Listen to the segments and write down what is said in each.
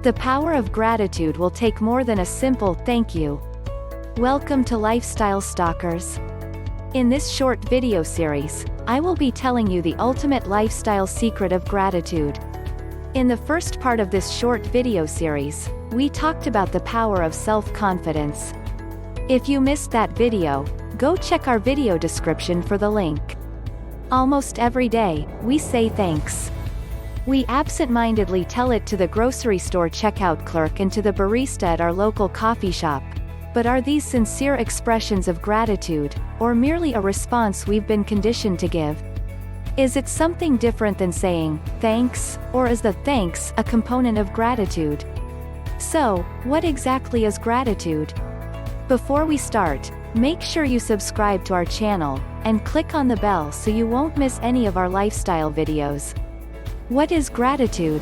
The power of gratitude will take more than a simple thank you. Welcome to Lifestyle Stalkers. In this short video series, I will be telling you the ultimate lifestyle secret of gratitude. In the first part of this short video series, we talked about the power of self-confidence. If you missed that video, go check our video description for the link. Almost every day, we say thanks. We absent-mindedly tell it to the grocery store checkout clerk and to the barista at our local coffee shop. But are these sincere expressions of gratitude, or merely a response we've been conditioned to give? Is it something different than saying, thanks, or is the thanks a component of gratitude? So, what exactly is gratitude? Before we start, make sure you subscribe to our channel, and click on the bell so you won't miss any of our lifestyle videos. What is gratitude?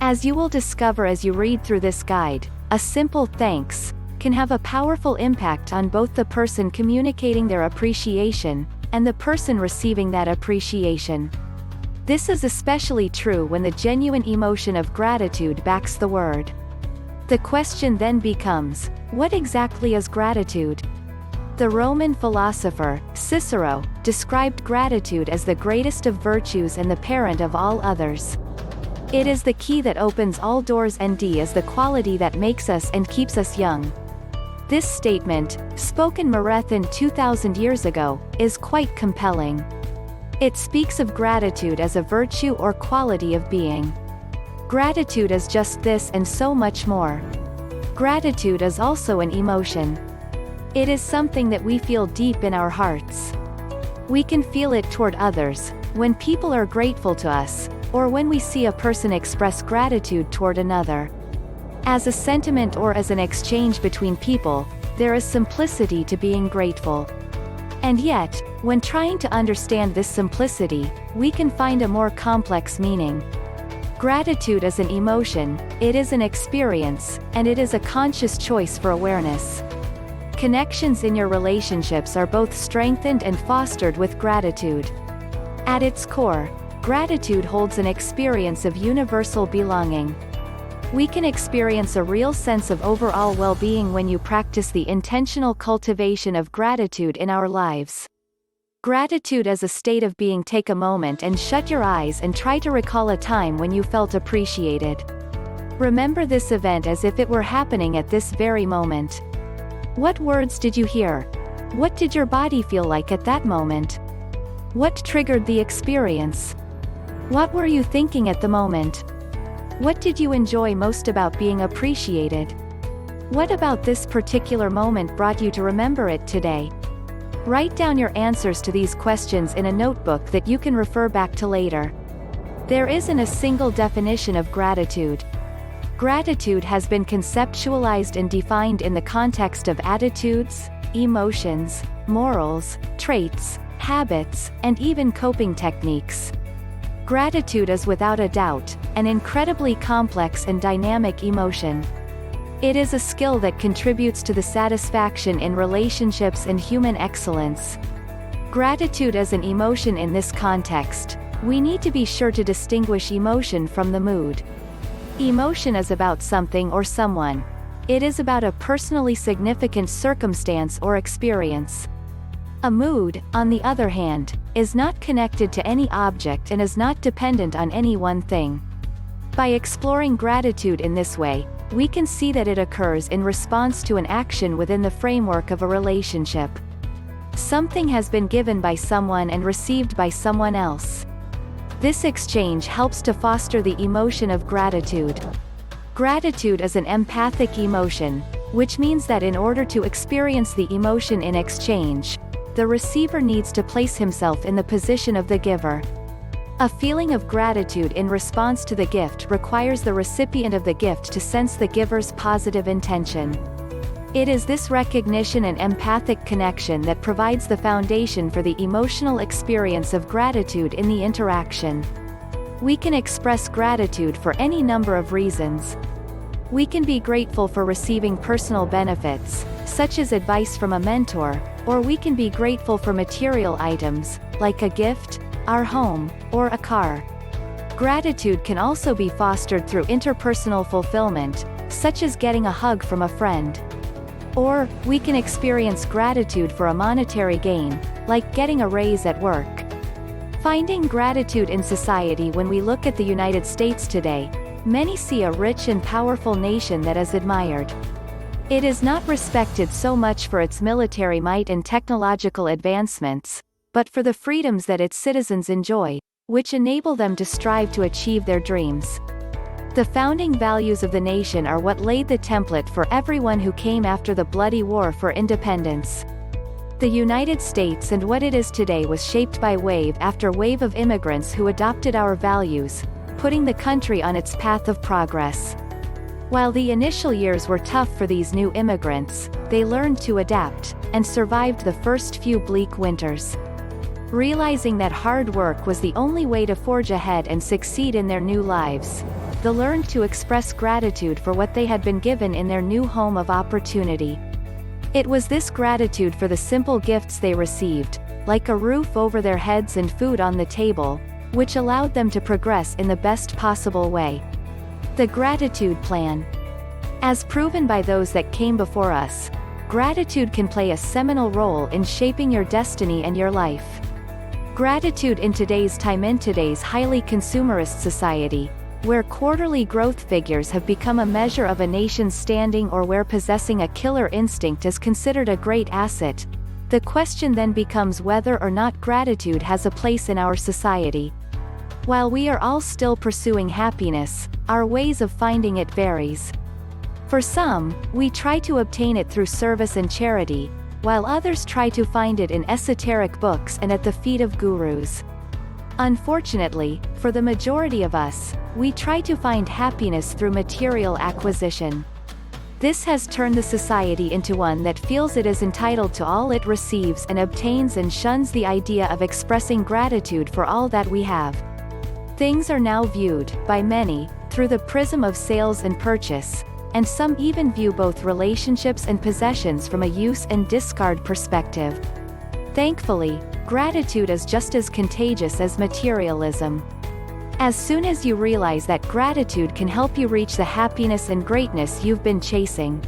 As you will discover as you read through this guide, a simple thanks can have a powerful impact on both the person communicating their appreciation, and the person receiving that appreciation. This is especially true when the genuine emotion of gratitude backs the word. The question then becomes, what exactly is gratitude? The Roman philosopher, Cicero, described gratitude as the greatest of virtues and the parent of all others. It is the key that opens all doors and is the quality that makes us and keeps us young. This statement, spoken more than 2,000 years ago, is quite compelling. It speaks of gratitude as a virtue or quality of being. Gratitude is just this and so much more. Gratitude is also an emotion. It is something that we feel deep in our hearts. We can feel it toward others, when people are grateful to us, or when we see a person express gratitude toward another. As a sentiment or as an exchange between people, there is simplicity to being grateful. And yet, when trying to understand this simplicity, we can find a more complex meaning. Gratitude is an emotion, it is an experience, and it is a conscious choice for awareness. Connections in your relationships are both strengthened and fostered with gratitude. At its core, gratitude holds an experience of universal belonging. We can experience a real sense of overall well-being when you practice the intentional cultivation of gratitude in our lives. Gratitude as a state of being. Take a moment and shut your eyes and try to recall a time when you felt appreciated. Remember this event as if it were happening at this very moment. What words did you hear? What did your body feel like at that moment? What triggered the experience? What were you thinking at the moment? What did you enjoy most about being appreciated? What about this particular moment brought you to remember it today? Write down your answers to these questions in a notebook that you can refer back to later. There isn't a single definition of gratitude. Gratitude has been conceptualized and defined in the context of attitudes, emotions, morals, traits, habits, and even coping techniques. Gratitude is without a doubt an incredibly complex and dynamic emotion. It is a skill that contributes to the satisfaction in relationships and human excellence. Gratitude as an emotion. In this context, we need to be sure to distinguish emotion from the mood. Emotion is about something or someone. It is about a personally significant circumstance or experience. A mood, on the other hand, is not connected to any object and is not dependent on any one thing. By exploring gratitude in this way, we can see that it occurs in response to an action within the framework of a relationship. Something has been given by someone and received by someone else. This exchange helps to foster the emotion of gratitude. Gratitude is an empathic emotion, which means that in order to experience the emotion in exchange, the receiver needs to place himself in the position of the giver. A feeling of gratitude in response to the gift requires the recipient of the gift to sense the giver's positive intention. It is this recognition and empathic connection that provides the foundation for the emotional experience of gratitude in the interaction. We can express gratitude for any number of reasons. We can be grateful for receiving personal benefits, such as advice from a mentor, or we can be grateful for material items, like a gift, our home, or a car. Gratitude can also be fostered through interpersonal fulfillment, such as getting a hug from a friend. Or, we can experience gratitude for a monetary gain, like getting a raise at work. Finding gratitude in society. When we look at the United States today, many see a rich and powerful nation that is admired. It is not respected so much for its military might and technological advancements, but for the freedoms that its citizens enjoy, which enable them to strive to achieve their dreams. The founding values of the nation are what laid the template for everyone who came after the bloody war for independence. The United States and what it is today was shaped by wave after wave of immigrants who adopted our values, putting the country on its path of progress. While the initial years were tough for these new immigrants, they learned to adapt, and survived the first few bleak winters. Realizing that hard work was the only way to forge ahead and succeed in their new lives, they learned to express gratitude for what they had been given in their new home of opportunity. It was this gratitude for the simple gifts they received, like a roof over their heads and food on the table, which allowed them to progress in the best possible way. The gratitude plan. As proven by those that came before us, gratitude can play a seminal role in shaping your destiny and your life. Gratitude in today's time. In today's highly consumerist society, where quarterly growth figures have become a measure of a nation's standing, or where possessing a killer instinct is considered a great asset, the question then becomes whether or not gratitude has a place in our society. While we are all still pursuing happiness, our ways of finding it varies. For some, we try to obtain it through service and charity, while others try to find it in esoteric books and at the feet of gurus. Unfortunately, for the majority of us, we try to find happiness through material acquisition. This has turned the society into one that feels it is entitled to all it receives and obtains, and shuns the idea of expressing gratitude for all that we have. Things are now viewed, by many, through the prism of sales and purchase, and some even view both relationships and possessions from a use and discard perspective. Thankfully, gratitude is just as contagious as materialism. As soon as you realize that gratitude can help you reach the happiness and greatness you've been chasing,